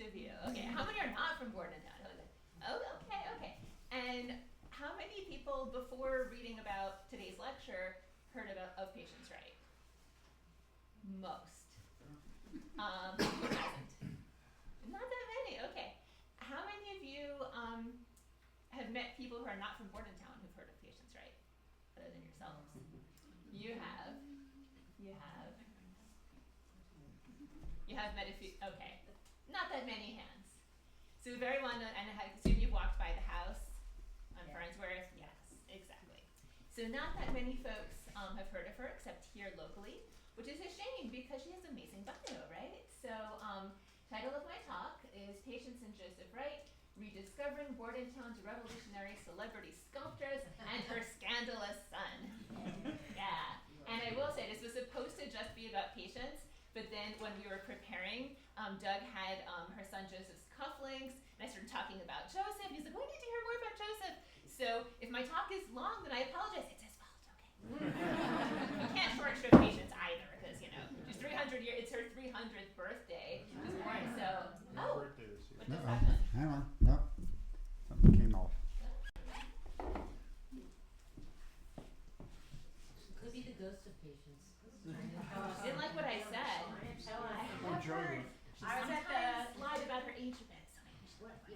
of you. Okay, how many are not from Bordentown? Oh, okay. And how many people, before reading about today's lecture, heard of Patience Wright? Most. Who hasn't? Not that many, okay. How many of you have met people who are not from Bordentown who've heard of Patience Wright, other than yourselves? You have. You have met a few, okay. Not that many hands. So very well known, and I assume you've walked by the house on Farnsworth? Yes, exactly. So not that many folks have heard of her, except here locally, which is a shame because she has an amazing bio, right? So title of my talk is Patience and Joseph Wright, Rediscovering Bordentown's Revolutionary Celebrity Sculptress and Her Scandalous Son. Yeah, and I will say this was supposed to just be about Patience, but then when we were preparing, Doug had her son Joseph's cufflinks, and I started talking about Joseph. He's like, we need to hear more about Joseph. So if my talk is long, then I apologize. It's his fault, okay? You can't short show Patience either, because, you know, she's 300 years, it's her 300th birthday this morning, so, what just happened? Hang on, no, something came off. Could be the ghost of Patience. Didn't like what I said. I was at the slide about her age a bit.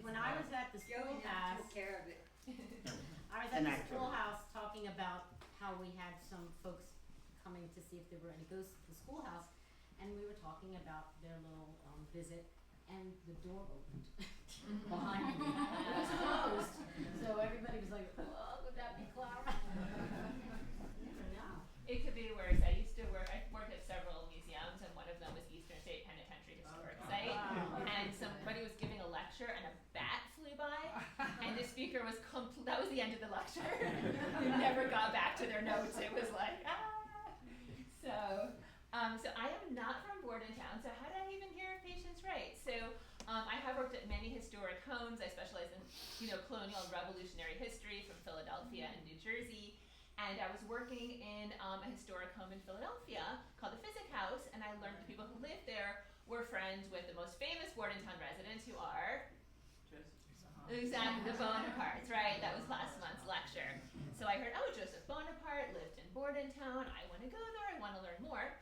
When I was at the schoolhouse, I was at the schoolhouse talking about how we had some folks coming to see if there were any ghosts at the schoolhouse, and we were talking about their little visit, and the door opened behind me. It was closed, so everybody was like, "Oh, would that be Clara?" Never know. It could be worse. I worked at several museums, and one of them was Eastern State Penitentiary Historic Site, and somebody was giving a lecture, and a bat flew by, and the speaker was that was the end of the lecture. They never got back to their notes. It was like, So I am not from Bordentown, so how did I even hear of Patience Wright? So I have worked at many historic homes. I specialize in, colonial and revolutionary history from Philadelphia and New Jersey. And I was working in a historic home in Philadelphia called the Physic House, and I learned the people who lived there were friends with the most famous Bordentown residents, who are exactly the Bonapartes, right? That was last month's lecture. So I heard, Joseph Bonaparte lived in Bordentown. I want to go there. I want to learn more.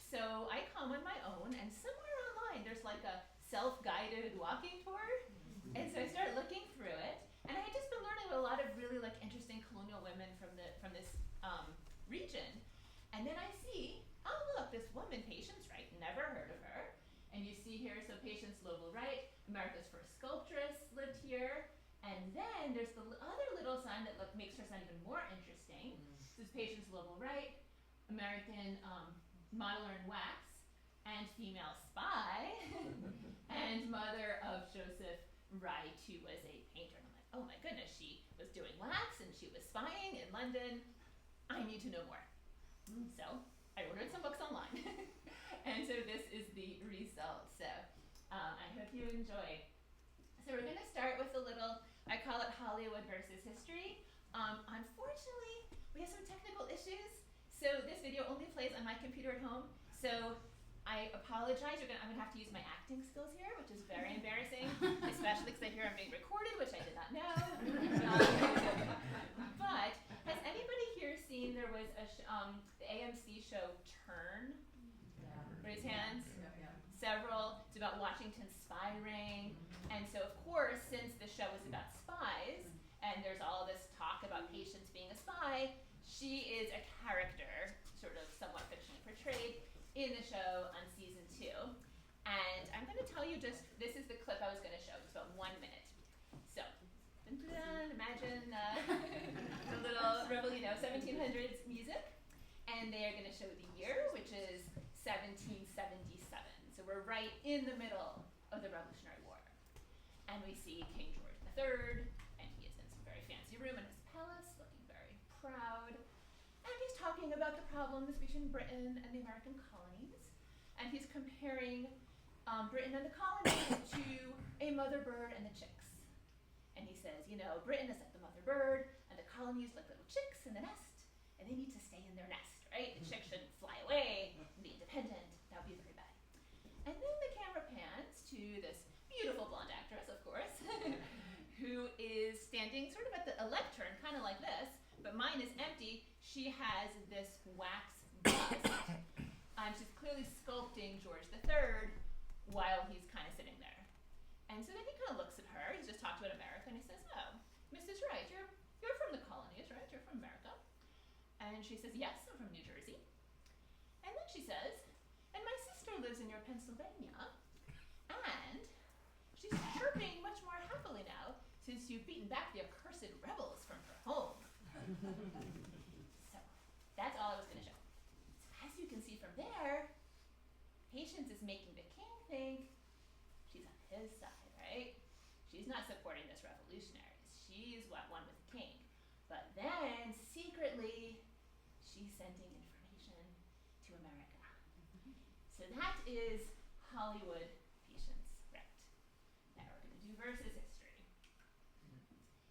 So I come on my own, and somewhere online there's like a self-guided walking tour. And so I started looking through it, and I had just been learning about a lot of really interesting colonial women from this region. And then I see, look, this woman, Patience Wright, never heard of her. And you see here, so Patience Lovell Wright, America's first sculptress, lived here. And then there's the other little sign that makes her sound even more interesting. This is Patience Lovell Wright, American modeler in wax and female spy, and mother of Joseph Wright, who was a painter. And I'm like, oh my goodness, she was doing wax and she was spying in London. I need to know more. So I ordered some books online. And so this is the result. So I hope you enjoy. So we're going to start with a little, I call it Hollywood versus history. Unfortunately, we have some technical issues. So this video only plays on my computer at home. So I apologize. I'm going to have to use my acting skills here, which is very embarrassing, especially because I hear I'm being recorded, which I did not know. But has anybody here seen there was the AMC show Turn? Yeah. Raise hands. Yeah. Several. It's about Washington spy ring. And so, of course, since the show is about spies, and there's all this talk about Patience being a spy, she is a character, sort of somewhat fictionally portrayed, in the show on season 2. And I'm going to tell you this is the clip I was going to show. It's about 1 minute. So, imagine the little 1700s music. And they are going to show the year, which is 1777. So we're right in the middle of the Revolutionary War. And we see King George III, and he is in some very fancy room in his palace, looking very proud. And he's talking about the problems between Britain and the American colonies. And he's comparing Britain and the colonies to a mother bird and the chicks. And he says, Britain is like the mother bird, and the colonies like little chicks in the nest, and they need to stay in their nest, right? The chicks shouldn't fly away and be independent. That would be very bad. And then the camera pans to this beautiful blonde actress, of course, who is standing sort of at a lectern, kind of like this, but mine is empty. She has this wax bust. She's clearly sculpting George III while he's kind of sitting there. And so then he kind of looks at her. He's just talked about America, and he says, "Oh, Mrs. Wright, you're from the colonies, right? You're from America." And she says, "Yes, I'm from New Jersey." And then she says, "And my sister lives in your Pennsylvania, and she's chirping much more happily now since you've beaten back the accursed rebels from her home." So that's all I was going to show. So as you can see from there, Patience is making the king think she's on his side, right? She's not supporting this revolutionaries. She's what won with the king. But then, secretly, she's sending information to America. So that is Hollywood Patience Wright. Now we're going to do versus history.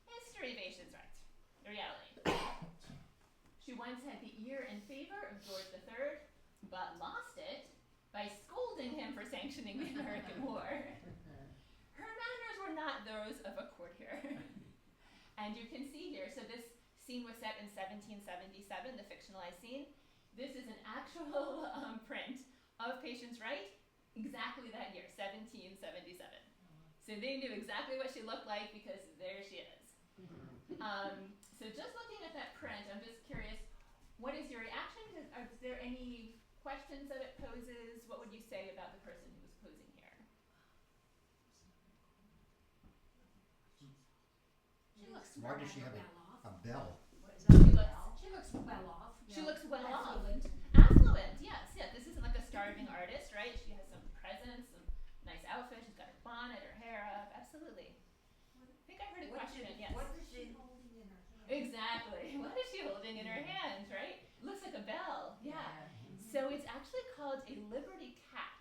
History Patience Wright. The reality. She once had the ear and favor of George III, but lost it by scolding him for sanctioning the American War. Her manners were not those of a courtier. And you can see here, so this scene was set in 1777, the fictionalized scene. This is an actual print of Patience Wright, exactly that year, 1777. So they knew exactly what she looked like because there she is. So just looking at that print, I'm just curious, what is your reaction? Is there any questions that it poses? What would you say about the person who was posing here? She looks Why does she have a bell? She looks well off. She looks well Affluent. off. Affluent, yes. Yeah, this isn't like a starving artist, right? She has some presence, some nice outfit. She's got her bonnet, her hair up. Absolutely. I think I heard a question. Yes. What is she holding in her hand? Exactly. What is she holding in her hands, right? Looks like a bell. Yeah. So it's actually called a Liberty Cap.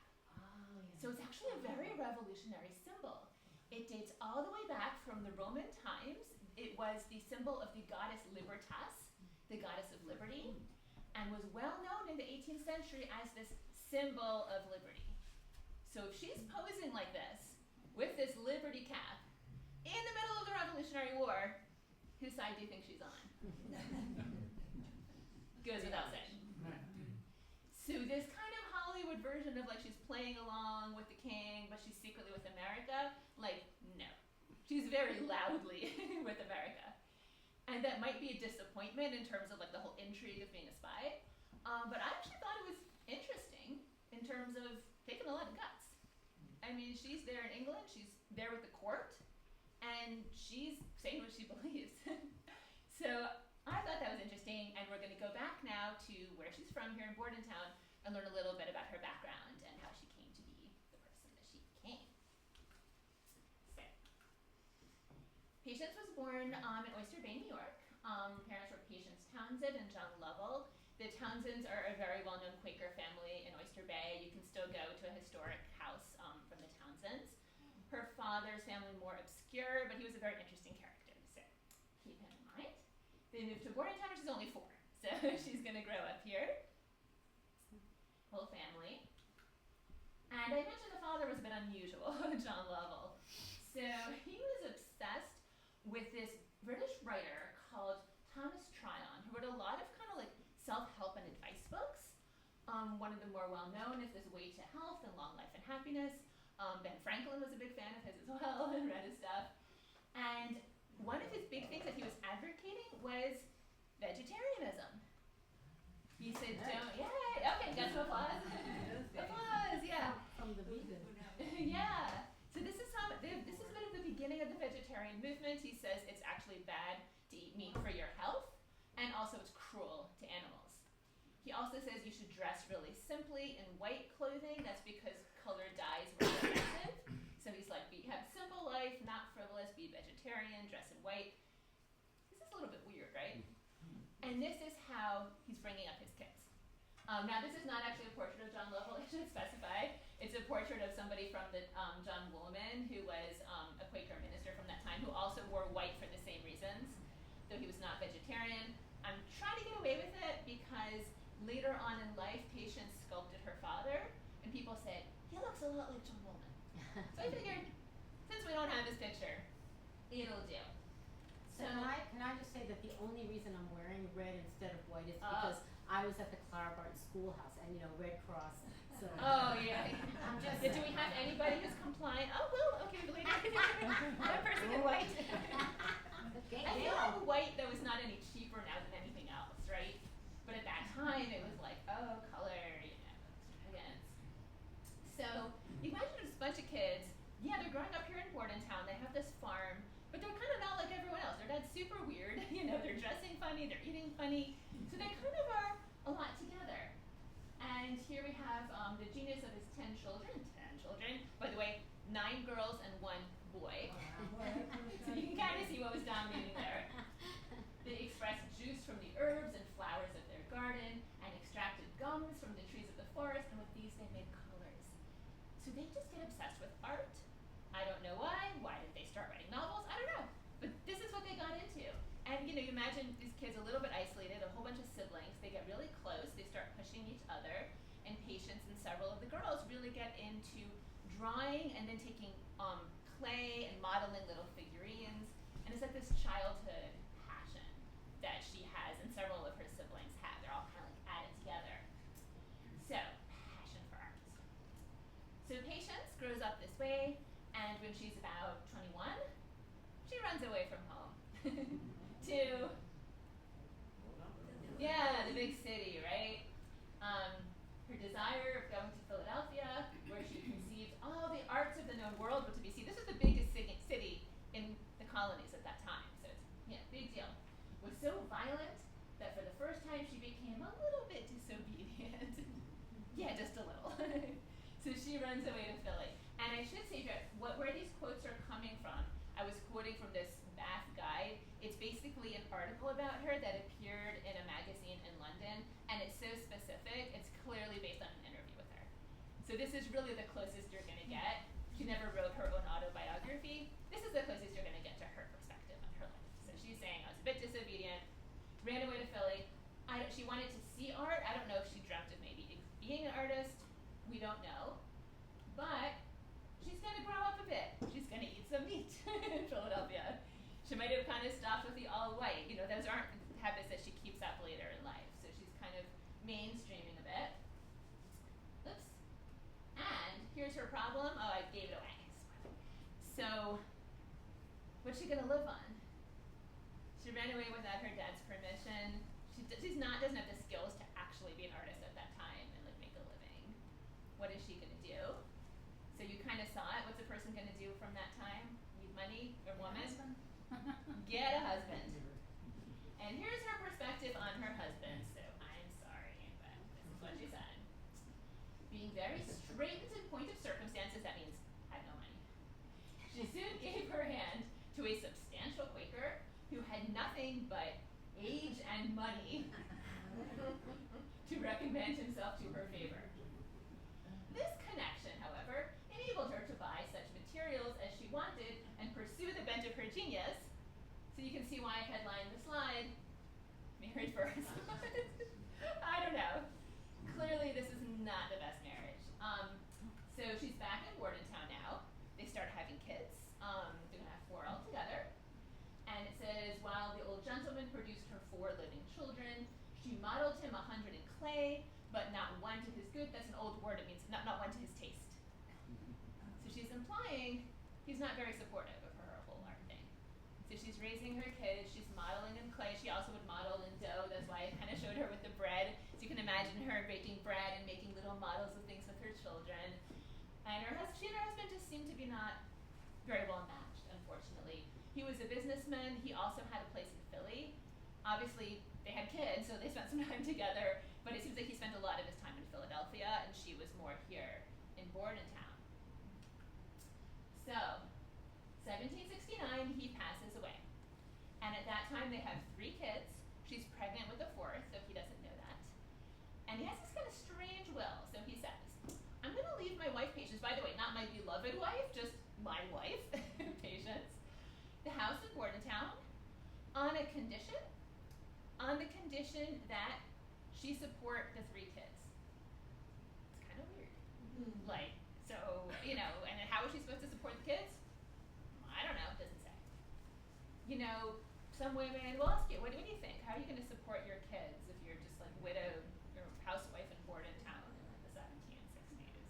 So it's actually a very revolutionary symbol. It dates all the way back from the Roman times. It was the symbol of the goddess Libertas, the goddess of liberty, and was well known in the 18th century as this symbol of liberty. So if she's posing like this, with this Liberty Cap, in the middle of the Revolutionary War, whose side do you think she's on? Goes without saying. So this kind of Hollywood version of like she's playing along with the king, but she's secretly with America, like, no. She's very loudly with America. And that might be a disappointment in terms of like the whole intrigue of being a spy. But I actually thought it was interesting in terms of taking a lot of guts. I mean, she's there in England, she's there with the court, and she's saying what she believes. So I thought that was interesting, and we're going to go back now to where she's from here in Bordentown and learn a little bit about her background and how she came to be the person that she became. So, Patience was born in Oyster Bay, New York. Parents were Patience Townsend and John Lovell. The Townsends are a very well-known Quaker family in Oyster Bay. You can still go to a historic house from the Townsends. Her father's family more obscure, but he was a very interesting character, so keep him in mind. They moved to Bordentown when she's only 4, so she's going to grow up here. Whole family. And I mentioned the father was a bit unusual, John Lovell. So he was obsessed with this British writer called Thomas Tryon, who wrote a lot of kind of like self-help and advice books. One of the more well-known is this Way to Health and Long Life and Happiness. Ben Franklin was a big fan of his as well and read his stuff. And one of his big things that he was advocating was vegetarianism. He said, don't, yay, okay, got some applause. Applause, yeah. From the vegan. Yeah. So this is this is a bit of the beginning of the vegetarian movement. He says it's actually bad to eat meat for your health, and also it's cruel to animals. He also says you should dress really simply in white clothing. That's because colored dyes were offensive. So he's like, have simple life, not frivolous, be vegetarian, dress in white. This is a little bit weird, right? And this is how he's bringing up his kids. Now, this is not actually a portrait of John Lovell, I should specify. It's a portrait of somebody from the John Woolman, who was a Quaker minister from that time, who also wore white for the same reasons, though he was not vegetarian. I'm trying to get away with it because later on in life, Patience sculpted her father, and people said, he looks a lot like John Woolman. So I figured, find this picture. It'll do. So can I just say that the only reason I'm wearing red instead of white is because I was at the Clara Barton Schoolhouse and Red Cross. So Oh yeah. I'm just Do we have anybody who's compliant? Oh well, okay, later. One person in white. I feel like white though is not any cheaper now than anything else, right? But at that time it was like, oh, color, extravagance. So you imagine this bunch of kids. Yeah, they're growing up here in Bordentown. They have this farm, but they're kind of not like everyone else. Their dad's super weird. They're dressing funny. They're eating funny. So they kind of are a lot together. And here we have the genius of his 10 children. 10 children. By the way, 9 girls and 1 boy. So you can kind of see what was dominating there. They expressed juice from the herbs and flowers of their garden and extracted gums from the trees of the forest, and with these they made colors. So they just get obsessed with art. I don't know why. Why did they start writing novels? I don't know. But this is what they got into. And you imagine these kids a little bit isolated, a whole bunch of siblings. They get really close. They start pushing each other. And Patience and several of the girls really get into drawing and then taking clay and modeling little figurines. And it's like this childhood passion that she has and several of her siblings have. They're all kind of like added together. So, passion for art. So Patience grows up this way, and when she's about 21, she runs away from home to, the big city, right? Her desire of going to Philadelphia, where she conceived all the arts of the known world were to be seen. This is the biggest city in the colonies at that time, so it's big deal. Was so violent that for the first time she became a little bit disobedient. Just a little. So she runs away to Philly. And I should say where these quotes are coming from. I was quoting from this math guide. It's basically an article about her that appeared in a magazine in London, and it's so specific, it's clearly based on an interview with her. So this is really the closest you're going to get. She never wrote her own autobiography. This is the closest you're going to get to her perspective on her life. So she's saying, I was a bit disobedient, ran away to Philly. She wanted to see art. I don't know if she dreamt of maybe being an artist. We don't know. But she's going to grow up a bit. She's going to eat some meat in Philadelphia. She might have kind of stopped with the all white. Those aren't habits that she keeps up later in life. So she's kind of mainstreaming a bit. Oops. And here's her problem. Oh, I gave it away. So, what's she going to live on? She ran away without her dad's permission. She doesn't have the skills to actually be an artist at that time and make a living. What is she going to do? So you kind of saw it. What's a person going to do from that time? Need money or woman? Get a husband. And here's her perspective on her husband. So I'm sorry, but this is what she said. Being very straitened in point of circumstances, that means had no money. She soon gave her hand to a substantial Quaker who had nothing but age and money to recommend himself to her favor. This connection, however, enabled her to buy such materials as she wanted and pursue the bent of her genius. So you can see why I headlined the slide, married first. I don't know. Clearly this is not the best marriage. So she's back in Bordentown now. They start having kids. They're going to have 4 altogether. And it says, while the old gentleman produced her 4 living children, she modeled him 100 in clay, but not one to his good. That's an old word. It means not one to his taste. So she's implying he's not very supportive of her whole art thing. So she's raising her kids. She's modeling in clay. She also would model in dough. That's why I kind of showed her with the bread. So you can imagine her baking bread and making little models of things with her children. And she and her husband just seem to be not very well matched, unfortunately. He was a businessman. He also had a place in Philly. Obviously, they had kids, so they spent some time together. But it seems like he spent a lot of his time in Philadelphia, and she was more here in Bordentown. So, 1769, he passes away. And at that time, they have 3 kids. She's pregnant with the 4th, so he doesn't know that. And he has this kind of strange will. So he says, I'm going to leave my wife, Patience, by the way, not my beloved wife, just my wife, Patience, the house in Bordentown, on the condition that she support the 3 kids. It's kind of weird. So, and then how is she supposed to support the kids? I you know, some women will ask you, what do you think? How are you going to support your kids if you're just like widowed or housewife in Bordentown in like the 1760s?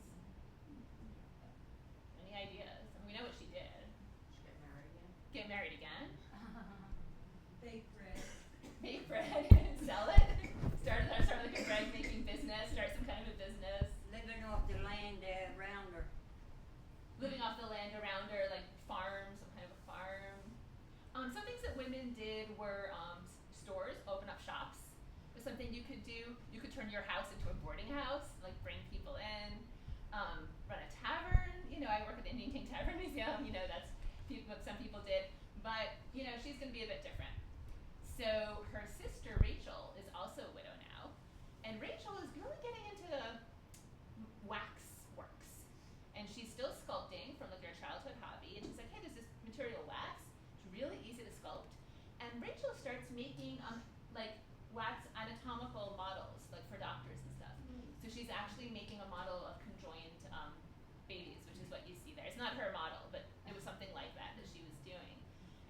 Any ideas? I mean, we know what she did. Should get married again. Get married again? Bake bread. Bake bread, sell it, start like a bread making business, start some kind of a business. Living off the land around her. Living off the land around her, like farm, some kind of a farm. Some things that women did were stores, open up shops. Was something you could do. You could turn your house into a boarding house, like bring people in. Run a tavern. You know, I work at the Indian King Tavern Museum. You know, that's what some people did. But you know, she's going to be a bit different. So her sister Rachel is also a widow now, and Rachel is really getting into wax works, and she's still sculpting from like her childhood hobby. And she's like, hey, there's this material wax. It's really easy to sculpt. And Rachel starts making like wax anatomical models, like for doctors and stuff. So she's actually making a model of conjoined babies, which is what you see there. It's not her model, but it was something like that she was doing,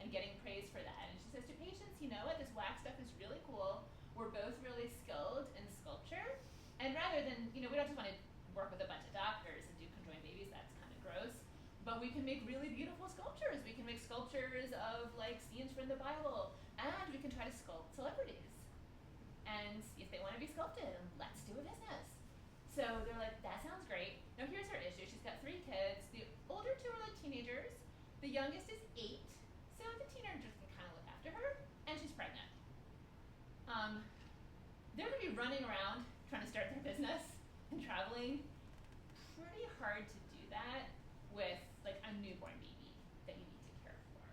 and getting praise for that. And she says to patients, you know what, this wax stuff is really cool. We're both really skilled in sculpture, and rather than, you know, we don't just want to work with a bunch of doctors and do conjoined babies, that's kind of gross, but we can make really beautiful sculptures. We can make sculptures of like scenes from the Bible, and we can try to sculpt celebrities and see if they want to be sculpted, and let's do a business. So they're like, that sounds great. Now here's her issue. She's got 3 kids. The older 2 are like teenagers. The youngest is 8. So the teenagers can kind of look after her, and she's pregnant. They're going to be running around trying to start their business and traveling. Pretty hard to do that with like a newborn baby that you need to care for.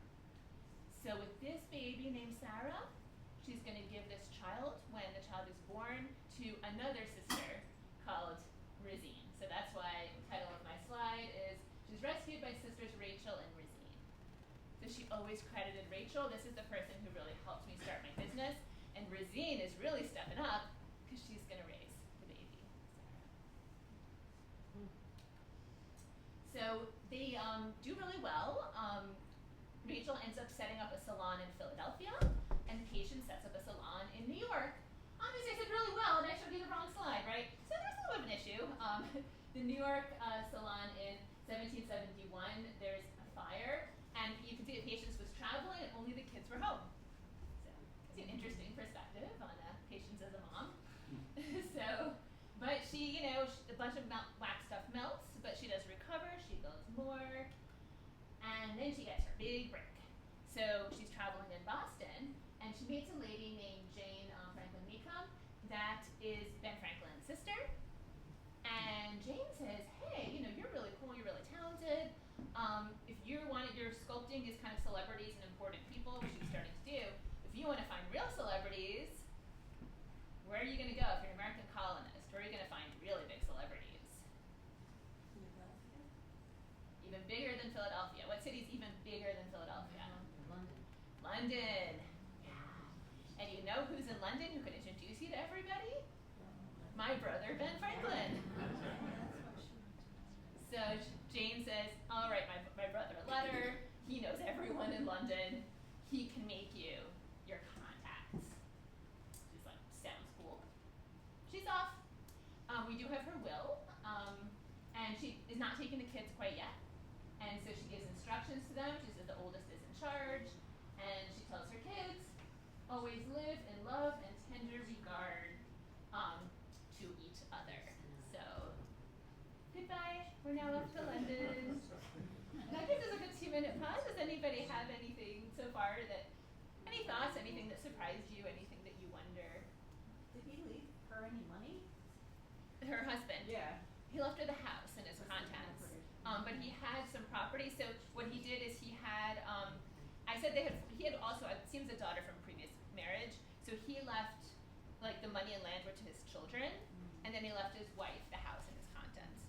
So with this baby named Sarah, she's going to give this child, when the child is born, to another sister called Rizine. So that's why the title of my slide is she's rescued by sisters Rachel and Rizine. So she always credited Rachel. This is the person who really helped me start my business. And Rizine is really stepping up because she's going to raise the baby, Sarah. So they do really well. Rachel ends up setting up a salon in Philadelphia, and Patience sets up a salon in New York. Obviously, I said really well, and I showed you the wrong slide, right? So there's a little bit of an issue. The New York salon in 1771, there's a fire, and you can see that Patience was traveling, and only the kids were home. So it's an interesting perspective on Patience as a mom. So, but she, you know, a bunch of wax stuff melts, but she does recover. She builds more, and then she gets her big break. So she's traveling in Boston, and she meets a lady named Jane Franklin Meekum that is Ben Franklin's sister. And Jane says, hey, you know, you're really cool, you're really talented. If you wanted, your sculpting is kind of celebrities and important people, which she's starting to do. If you want to find real celebrities, where are you going to go if you're an American colonist? Where are you going to find really big celebrities? Even bigger than Philadelphia. What city's even bigger than Philadelphia? London. London. Yeah. And you know who's in London who can introduce you to everybody? My brother, Ben Franklin. So Jane says, all right, my brother a letter. He knows everyone in London. He can make you your contacts. She's like, sounds cool. She's off. We do have her will, and she is not taking the kids quite yet. And so she gives instructions to them. She says the oldest is in charge, and she tells her kids, always live in love and tender regard to each other. So, goodbye. We're now off to London. And I think this is a good 2-minute pause. Does anybody have anything so far any thoughts, anything that surprised you, anything that you wonder? Did he leave her any money? Her husband. Yeah. He left her the house and his contacts. But he had some property. So what he did is he had, I said he had also, it seems, a daughter from a previous marriage. So he left, like, the money and land were to his children, and then he left his wife the house and his contents,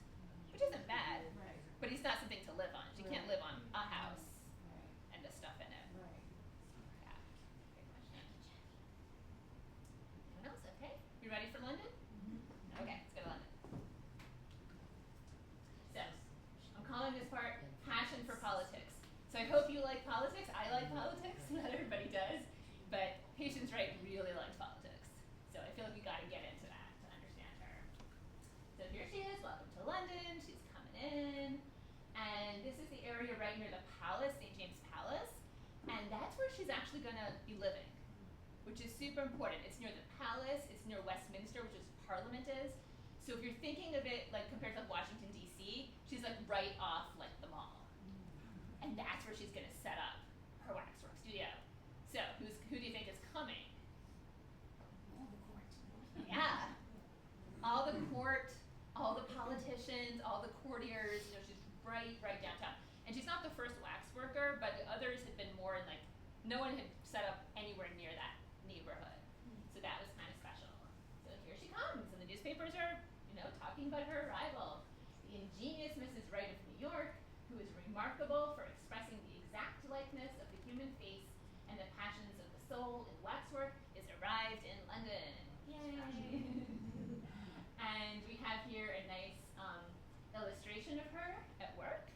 which isn't bad. Right. But it's not something to live on. She can't live on a house Right. and the stuff in it. Right. Yeah. Great question. Anyone else? Okay. You ready for London? Okay, let's go to London. So, I'm calling this part Passion for Politics. So I hope you like like politics. I like politics. Not everybody does. But Patience Wright really likes politics. So I feel like we got to get into that to understand her. So here she is. Welcome to London. She's coming in. And this is the area right near the palace, St. James Palace. And that's where she's actually going to be living, which is super important. It's near the palace. It's near Westminster, which is Parliament is. So if you're thinking of it like compared to Washington, D.C., she's like right off like the mall. And that's where she's going to set up her waxwork studio. So who do you think is coming? All the court. Yeah. All the court, all the politicians, all the courtiers, you know, she's right downtown. And she's not the first wax worker, but the others had been more in like, no one had set up anywhere near that neighborhood. So that was kind of special. So here she comes, and the newspapers are, you know, talking about her arrival. The ingenious Mrs. Wright of New York, who is remarkable for expressing the exact likeness of the human face and the passions of the soul in waxwork, is arrived in London. Yay! And we have here a nice illustration of her at work.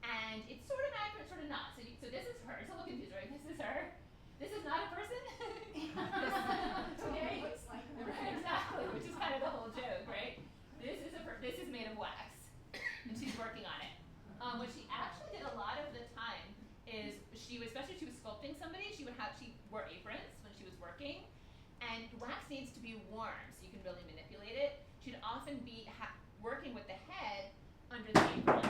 And it's sort of accurate, sort of not. So this is her. It's a little confusing, right? This is her. This is not a person. Okay? Looks like one. Right, exactly, which is kind of the whole joke, right? This is made of wax, and she's working on it. What she actually did a lot of the time is especially if she was sculpting somebody, she wore aprons when she was working, and wax needs to be warm so you can really manipulate it. She'd often be working with the head under the apron.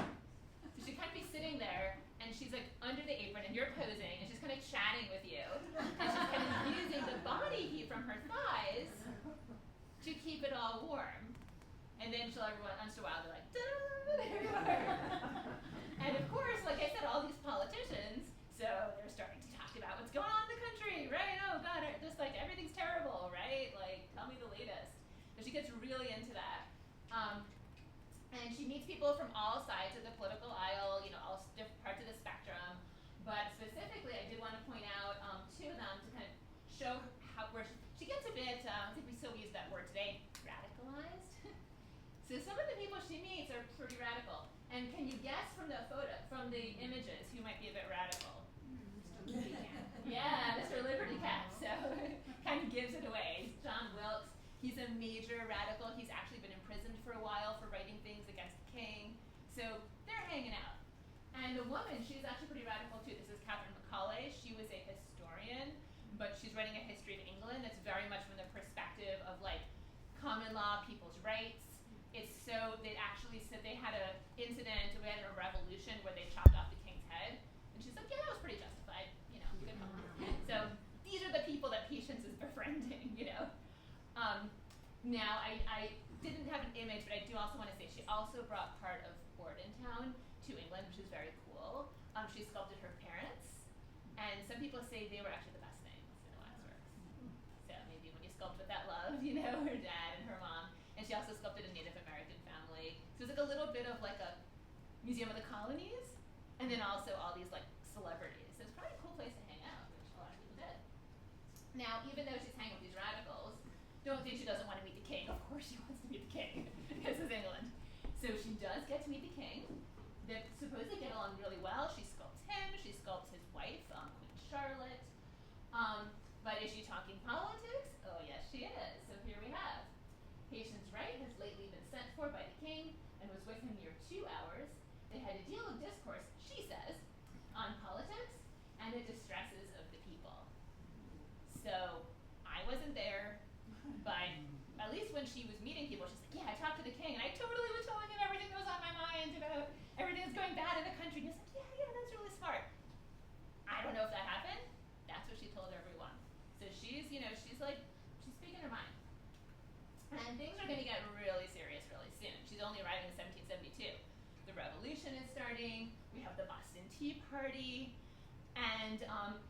So she'd kind of be sitting there, and she's like under the apron, and you're posing, and she's kind of chatting with you, and she's kind of using the body heat from her thighs to keep it all warm. And then she'll once in a while be like, da-da, there you are. And of course, like I said, all these politicians, so they're starting to talk about what's going on in the country, right? Oh God, just like everything's terrible, right? Like, tell me the latest. So she gets really into that. And she meets people from all sides of the political aisle, you know, all different parts of the spectrum. But specifically, I did want to point out two of them to kind of show where she gets a bit, I think we still use that word today, radicalized. So some of the people she meets are pretty radical. And can you guess from the images, who might be a bit radical? Mr. Liberty Cat. Yeah, Mr. Liberty Cat. So kind of gives it away. John Wilkes. He's a major radical. He's actually been imprisoned for a while for writing things against the king. So they're hanging out. And the woman, she's actually pretty radical too. This is Catherine Macaulay. She was a historian, but she's writing a history of England that's very much from the perspective of like common law, people's rights. They actually said they had an incident, we had a revolution where they chopped off the king's head. And she's like, yeah, that was pretty justified, you know, good call. So these are the people that Patience is befriending, you know. Now, I didn't have an image, but I do also want to say she also brought part of Bordentonian to England, which is very cool. She sculpted her parents, and some people say they were actually the best things in the waxworks. So maybe when you sculpt with that love, you know, her dad and her mom. And she also sculpted a Native American family. So it's like a little bit of like a museum of the colonies, and then also all these like celebrities. So it's probably a cool place to hang out, which a lot of people did. Now, even though she's hanging with these radicals, don't think she doesn't want to meet the king. Of course she wants to meet the king. This is England. So she does get to meet the king. They supposedly get along really well. She sculpts him. She sculpts his wife, Queen Charlotte. But is she talking politics? Oh, yes, she is. So here we have Patience Wright has lately been sent for by the king and was with him near 2 hours. They had a deal of discourse, she says, on politics and the distresses of the people. So I wasn't there, but at least when she was meeting people, she's like, yeah, I talked to the king, and I totally was telling him everything that was on my mind about everything that's going bad in the country. And he's like, yeah, that's really smart. I don't know if that happened. That's what she told everyone. So she's speaking her mind. And things are going to get really serious really soon. She's only arriving in 1772. The revolution is starting. We have the Boston Tea Party. And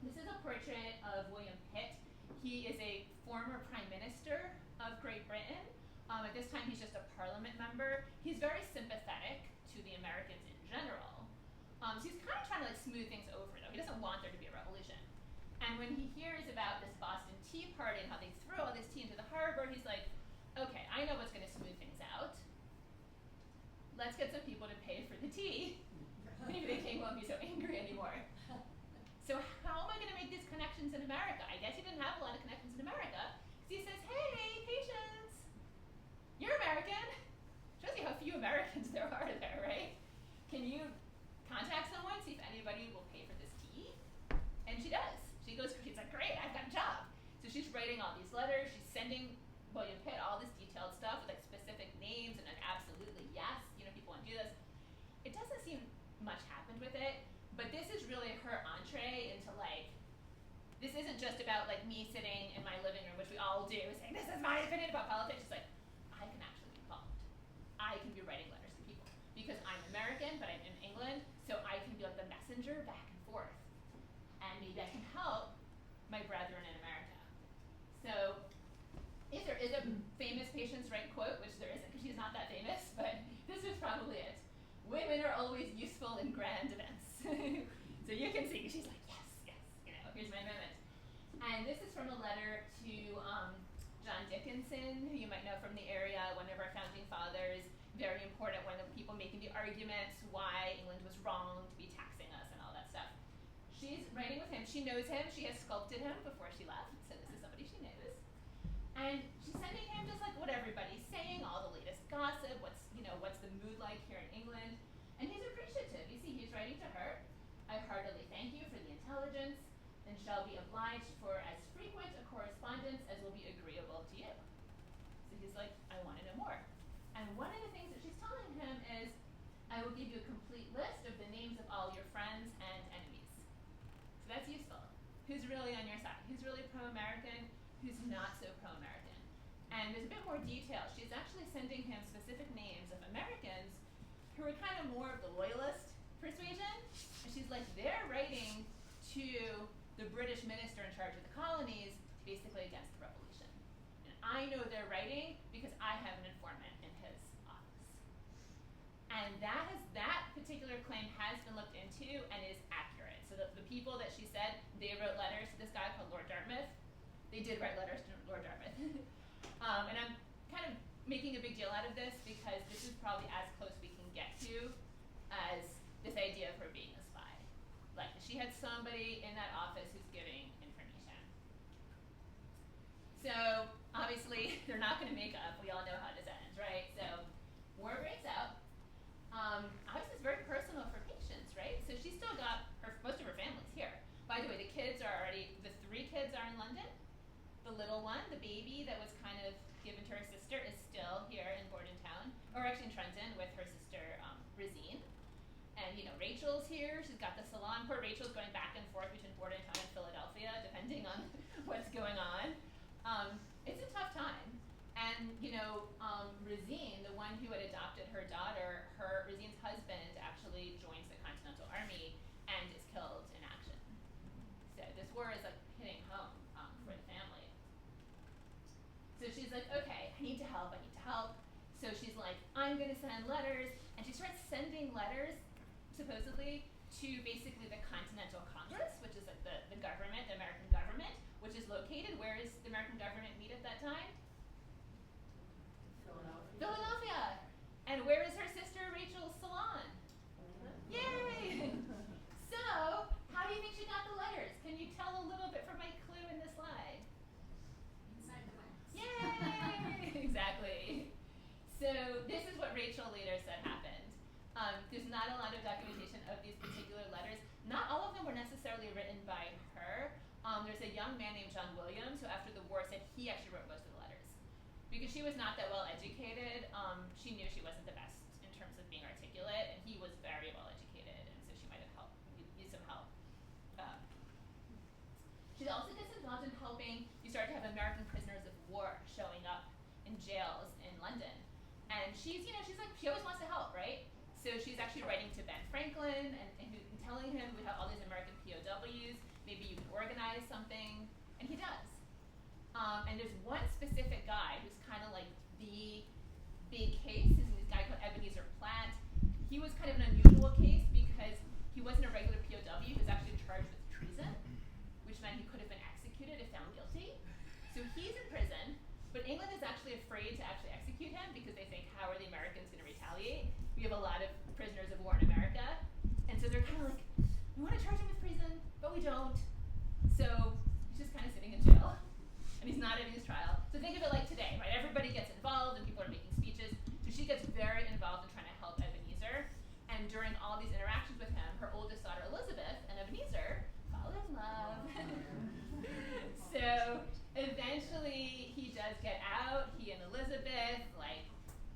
this is a portrait of William Pitt. He is a former prime minister of Great Britain. At this time, he's just a parliament member. He's very sympathetic to the Americans in general. So he's kind of trying to like smooth things over, though. He doesn't want there to be a revolution. And when he hears about this Boston Tea Party and how they threw all this tea into the harbor, he's like, okay, I know what's going to smooth things out. Let's get some people to pay for the tea. Maybe the king won't be so angry anymore. America. I guess he didn't have a lot of connections in America. So he says, hey, patients, you're American. Shows you how few Americans there are there, right? Can you contact someone, see if anybody will pay for this tea? And she does. She's like, great, I've got a job. So she's writing all these letters. She's sending William Pitt all this detailed stuff with like specific names and an absolutely yes, people want to do this. It doesn't seem much happened with it, but this is really her entree into like, this isn't just about like me sitting in my living room, which we all do, saying this is my opinion about politics. It's like, I can actually be involved. I can be writing letters to people because I'm American, but I'm in England, so I can be like the messenger back and forth. And maybe I can help my brethren in America. So if there is a famous Patience Wright quote, which there isn't because she's not that famous, but this is probably it. Women are always useful in grand events. So you can see, she's like, yes, here's my moment. And this is from a letter to John Dickinson, who you might know from the area, one of our founding fathers, very important, one of the people making the arguments why England was wrong to be taxing us and all that stuff. She's writing with him. She knows him. She has sculpted him before she left, so this is somebody she knows. And she's sending him just like what everybody's saying, all the latest gossip, what's the mood like here in England. And he's appreciative. You see, he's writing to her. I heartily thank you for the intelligence and shall be obliged for as frequent a correspondence as will be agreeable to you. So he's like, I want to know more. And one of the things that she's telling him is, I will give you a complete list of the names of all your friends and enemies. So that's useful. Who's really on your side? Who's really pro-American? Who's not so pro-American? And there's a bit more detail. She's actually sending him specific names of Americans who are kind of more of the loyalist persuasion. And she's like, they're writing to the British minister in charge of the colonies, basically against the revolution. And I know they're writing because I have an informant in his office. And that particular claim has been looked into and is accurate. So the people that she said, they wrote letters to this guy called Lord Dartmouth. They did write letters to Lord Dartmouth. And I'm kind of making a big deal out of this because this is probably as close we can get to as this idea of her being a spy. Like, she had somebody in that office who's giving information. So, obviously, they're not going to make up. We all know how this ends, right? So, war breaks out. Obviously, it's very personal for Patience, right? So, she's still got most of her family's here. By the way, the 3 kids are in London. The little one, the baby that was kind of given to her sister, is still here in Bordentown, or actually in Trenton with her sister, Rosine. And, Rachel's here. She's got the salon. Poor Rachel's going back and forth between Bordentown and Philadelphia, depending on what's going on. It's a tough time. And, Rosine, the one who had adopted her daughter, Rosine's husband actually joins the Continental Army and is killed in action. So this war is, like, hitting home for the family. So she's like, okay, I need to help. So she's like, I'm going to send letters. And she starts sending letters, supposedly, to basically the Continental Congress, which is like the government, the American government, which is located, where is the American government meet at that time? Philadelphia. And where is her sister Rachel's salon? Yay! So, how do you think she got the letters? Can you tell a little bit from my clue in this slide? Inside the wax. Yay! Exactly. So this is what Rachel later said happened. There's not a lot of documentation of these particular letters. Not all of them were necessarily written by her. There's a young man named John Williams who after the war said he actually wrote most of the letters. Because she was not that well educated, she knew she wasn't the best in terms of being articulate, and he was very well educated, and so she might have used some help. She also gets involved in helping, you start to have American prisoners of war showing up in jails in London. And she's like, she always wants to help, right? So she's actually writing to Ben Franklin and telling him we have all these American POWs, maybe you can organize something, and he does. And there's one specific guy who's kind of like the big case, is this guy called Ebenezer Platt. He was kind of an unusual case because he wasn't a regular POW, he was actually charged with treason, which meant he could have been executed if found guilty. So he's in prison, but England is actually afraid to actually execute him because they think, how are the Americans going to retaliate? We have a lot of prisoners of war in America. And so they're kind of like, we want to charge him with treason, but we don't. So he's just and he's not having his trial. So think of it like today, right? Everybody gets involved and people are making speeches. So she gets very involved in trying to help Ebenezer. And during all these interactions with him, her oldest daughter Elizabeth and Ebenezer fall in love. So eventually he does get out. He and Elizabeth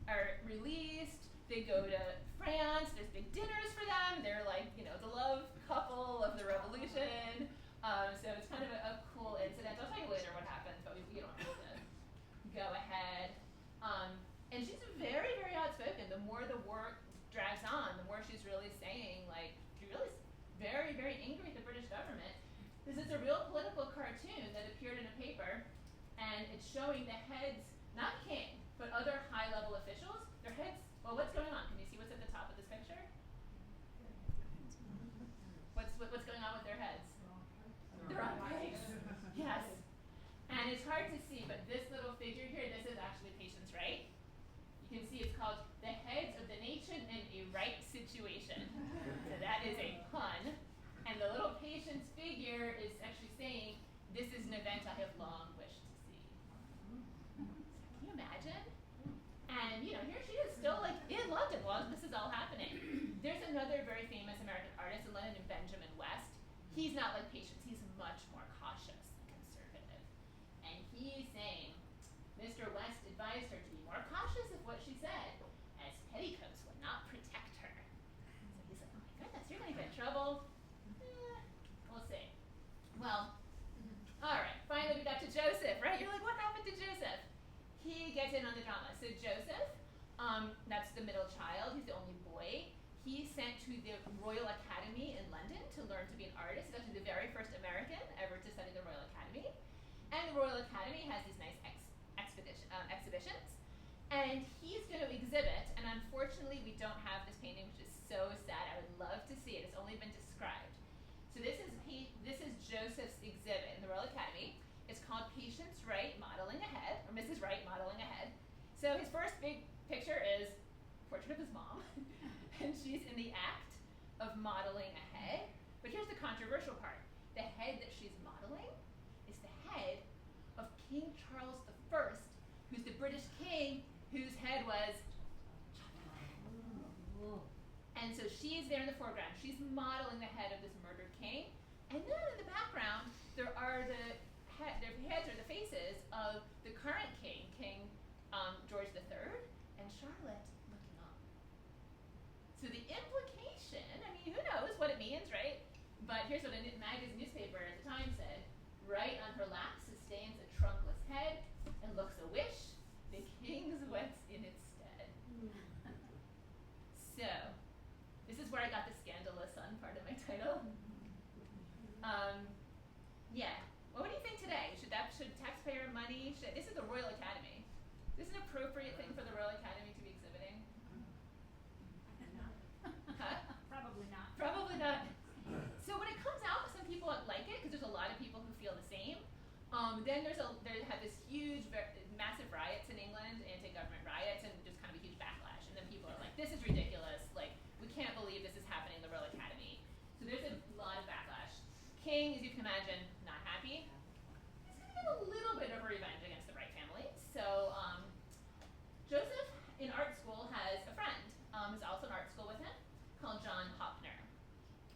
are released. They go to France. There's big dinners for them. They're the love couple of the revolution. So it's kind of a cool incident. I'll tell you later what happens, but we don't have to go ahead. And she's very, very outspoken. The more the war drags on, the more she's really saying, she's really very, very angry at the British government. This is a real political cartoon that appeared in a paper, and it's showing the heads, not King, but other high-level officials. Their heads, well, what's going on? Can you see what's at the top of this picture? What's going on with their heads? They're on pikes. Yes. And it's hard to see, but this little figure here, this is actually Patience Wright. You can see it's called The Heads of the Nation in a Wright Situation. So that is a pun. And the little Patience figure is actually saying, this is an event I have long wished to see. Can you imagine? And, here she is still in London while this is all happening. There's another very famous American artist in London named Benjamin West. He's not like Patience. He's much more cautious and conservative. And he's saying, Mr. West advised her to be more cautious of what she said, as petticoats would not protect her. So he's like, oh my goodness, you're going to get in trouble. We'll see. Well, all right, finally we got to Joseph, right? You're like, what happened to Joseph? He gets in on the drama. So Joseph, that's the middle child. He's the only boy. He's sent to the Royal Academy in London to learn to be an artist. He's actually the very first American ever to study the Royal Academy. And the Royal Academy has these nice exhibitions. And he's going to exhibit, and unfortunately we don't have this painting, which is so sad. I would love to see it. It's only been described. So this is Joseph's exhibit in the Royal Academy. It's called Patience Wright Modeling Ahead, or Mrs. Wright Modeling Ahead. So his first big picture is a portrait of his mom. And she's in the act of modeling a head. But here's the controversial part. The head that she's modeling is the head of King Charles I, who's the British king whose head was chopped off. And so she's there in the foreground. She's modeling the head of this murdered king. And then in the background, there are their heads or the faces of the current king, George III, and Charlotte looking on. So the implication, who knows what it means, right? But here's what a newspaper at the time said. Right on her lap sustains a trunkless head and looks a wish, the king's what's in its stead. So, this is where I got the scandalous son part of my title. Yeah. Well, what do you think today? Should taxpayer money, this is the Royal Academy. Is this an appropriate thing for the Royal Academy to be exhibiting? Huh? Probably not. Probably not. So when it comes out, some people like it because there's a lot of people who feel the same. Then there have this huge, massive riots in England, anti-government riots, and just kind of a huge backlash. And then people are like, "This is ridiculous! We can't believe this is happening in the Royal Academy." So there's a lot of backlash. King, as you can imagine, not happy. He's going to get a little bit of revenge against the Wright family. So Joseph in art school has a friend who's also in art school with him called John Hopner,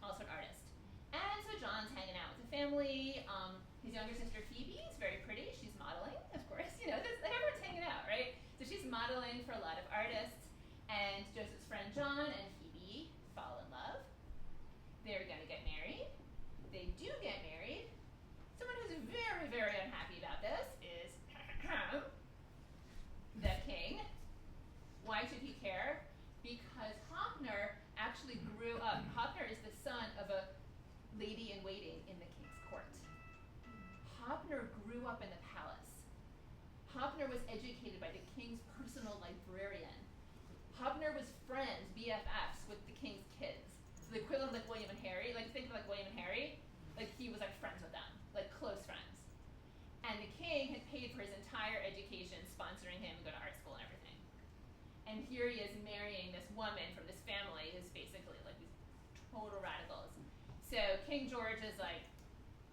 also an artist. And so John's hanging out with the family. His younger sister Phoebe is very pretty. She's modeling, of course. Everyone's hanging out, right? So she's modeling for a lot of artists. And Joseph's friend John and Phoebe fall in love. They're going to get married. They do get married. Someone who's very, very unhappy about this is the king. Why should he care? Because Hopner actually grew up. Hopner is the son of a lady-in-waiting in the king's court. Hopner grew up in the palace. Hopner was educated by the king's personal librarian. Hopner was friends, BFFs, with the king's kids. So the equivalent of William and Harry, think of William and Harry, he was friends with them, close friends. And the king had paid for his entire education, sponsoring him to go to art school and everything. And here he is marrying this woman from this family who's basically these total radicals. So King George is like,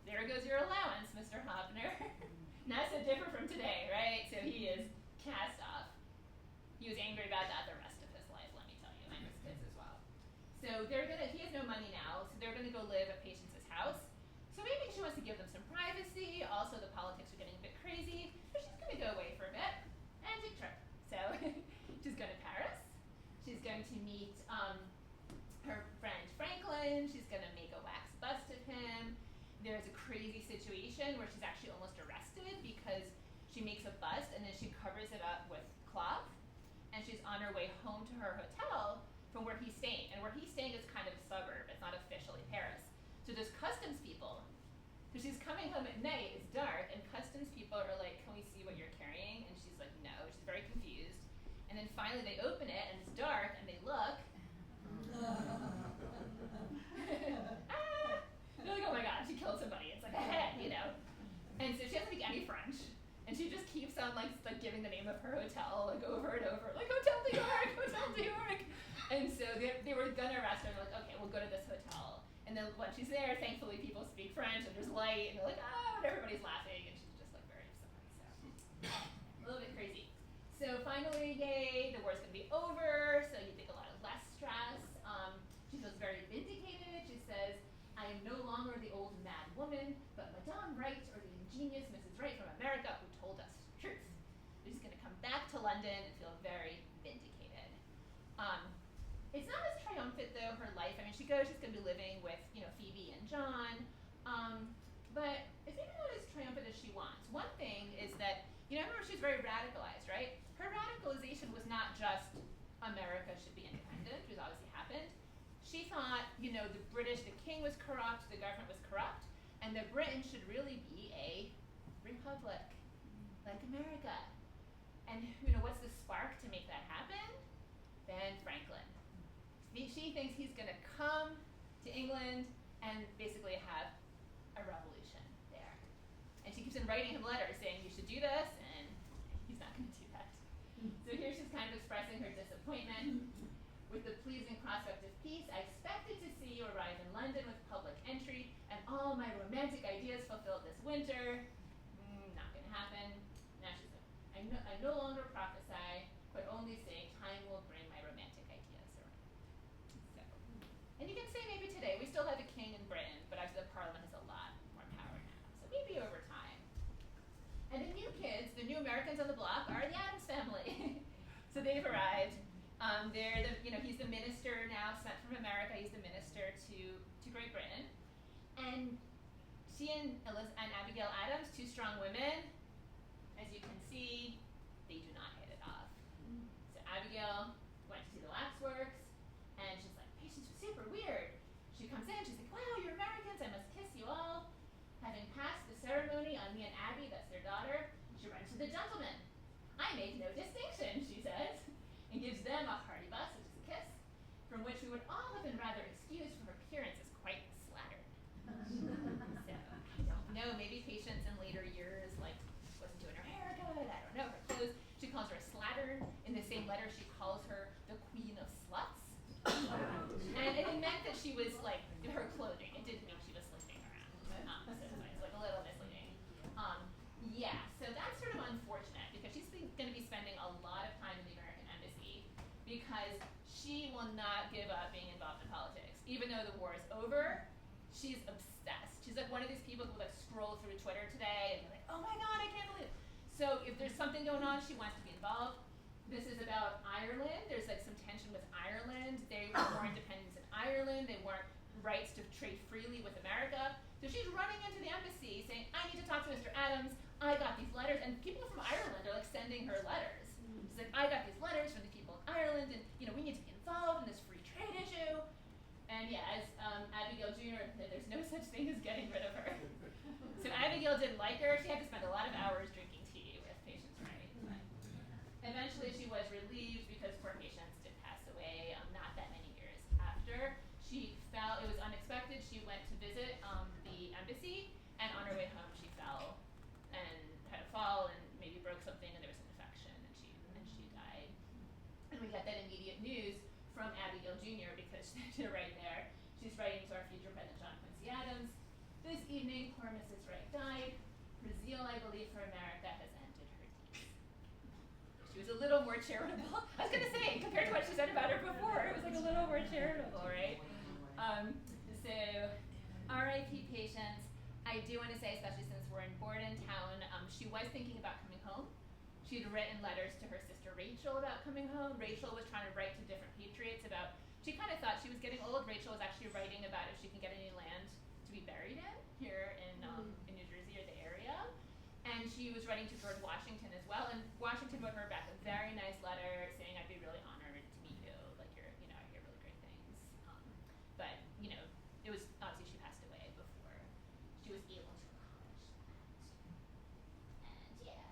there goes your allowance, Mr. Hopner. Not so different from today, right? So he is cast off. He was angry about that the rest of his life, let me tell you, and his kids as well. So he has no money now, so they're gonna go live at Patience's house. So maybe she wants to give them some privacy. Also, the politics are getting a bit crazy, but she's gonna go away for a bit and take a trip. So she's going to Paris. She's going to meet her friend Franklin. She's going to make a wax bust of him. There's a crazy situation where she's actually almost arrested because she makes a bust and then she covers it up with cloth. And she's on her way home to her hotel from where he's staying. And where he's staying is kind of a suburb. It's not officially Paris. So there's customs people. So she's coming home at night. It's dark. And customs people are like, can we see what you're carrying? And she's like, no. She's very confused. And then finally they open it and it's dark and they look. They're like, oh my god, she killed somebody. It's like a head, you know. And so she doesn't speak any French. And she just keeps on like giving the name of her hotel like over and over. Like, Hotel New York, Hotel New York. And so they were gonna arrest her. They're like, okay, we'll go to this hotel. And then when she's there, thankfully people speak French and there's light and they're like, oh, and everybody's laughing and she's just like very upset. So a little bit crazy. So finally, yay, the war's gonna be over, so you think a lot of less stress. She feels very vindicated. She says, I am no longer the old mad woman, but Madame Wright, or the ingenious Mrs. Wright from America, who told us the truth. She's gonna come back to London and feel very vindicated. It's not as triumphant though, her life. I mean, she's gonna be living with, Phoebe and John, but it's maybe not as triumphant as she wants. One thing is that, remember she's very radicalized, right? Her radicalization was not just America should be independent, which obviously happened. She thought, the king was corrupt, the government was corrupt, and that Britain should really be a republic, like America. And, what's the spark to make that happen? Ben Franklin. She thinks he's going to come to England and basically have a revolution there. And she keeps on writing him letters saying, you should do this, and he's not going to do that. So here she's kind of expressing her disappointment. With the pleasing prospect of peace, I expected to see you arrive in London with public entry and all my romantic ideas fulfilled this winter. Not going to happen. Now she's like, I no longer prophesy, but only say time will bring my romantic ideas around. So, and you can say maybe today, we still have a king in Britain, but actually the parliament has a lot more power now. So maybe over time. And the new kids, the new Americans on the block, are the Addams family. So they've arrived. He's the minister now, sent from America. He's the minister to Great Britain. And she and Abigail Adams, two strong women, as you can see, they do not hit it off. So Abigail went to see the waxworks, and she's like, Patience was super weird. She comes in, she's like, wow, you're Americans, I must kiss you all. Having passed the ceremony on me and Abby, that's their daughter, she runs to the gentleman. I make no distinction, she says, and gives them a hearty bus, which is a kiss, from which we would all have been rather excused for her appearance as quite slattern. So, I don't know, maybe Patience in later years, wasn't doing her hair good, I don't know, her clothes. She calls her a slattern. In the same letter, she calls her the queen of sluts. And it meant that she was, her clothing, it didn't mean she was sleeping around. So it's a little misleading. So that's sort of unfortunate, because she's going to be spending a lot of time in the American embassy, because she will not give up being involved in politics. Even though the war is over, she's obsessed. She's like one of these people who scroll through Twitter today and be like, oh my god, I can't believe it. So if there's something going on, she wants to be involved. This is about Ireland. There's some tension with Ireland. They want more independence in Ireland. They want rights to trade freely with America. So she's running into the embassy saying, I need to talk to Mr. Adams. I got these letters. And people from Ireland are sending her letters. She's like, I got these letters from the people in Ireland, and we need to be involved in this free trade issue. And as Abigail Jr., there's no such thing as getting rid of her. So Abigail didn't like her. She had to spend a lot of hours drinking tea with Patience Wright. Eventually she was relieved because poor Patience did pass away not that many years after. She fell, it was unexpected. She went to visit the embassy, and on her way home she fell and had a fall and maybe broke something, and there was an infection, and she died. And we got that immediate news from Abigail Jr. because they're right there. She's writing to our future President John Quincy Adams. This evening, poor Mrs. Wright died. Her zeal, I believe, for America more charitable. I was gonna say, compared to what she said about her before, it was like a little more charitable, right? So, RIP Patience. I do want to say, especially since we're in Bordentown, she was thinking about coming home. She'd written letters to her sister Rachel about coming home. Rachel was trying to write to different patriots about, she kind of thought she was getting old. Rachel was actually writing about if she can get any land to be buried in here in New Jersey or the area. And she was writing to George Washington as well. And Washington wrote her back a very nice letter saying, I'd be really honored to meet you. Like, I hear really great things. But, it was, obviously she passed away before she was able to accomplish that.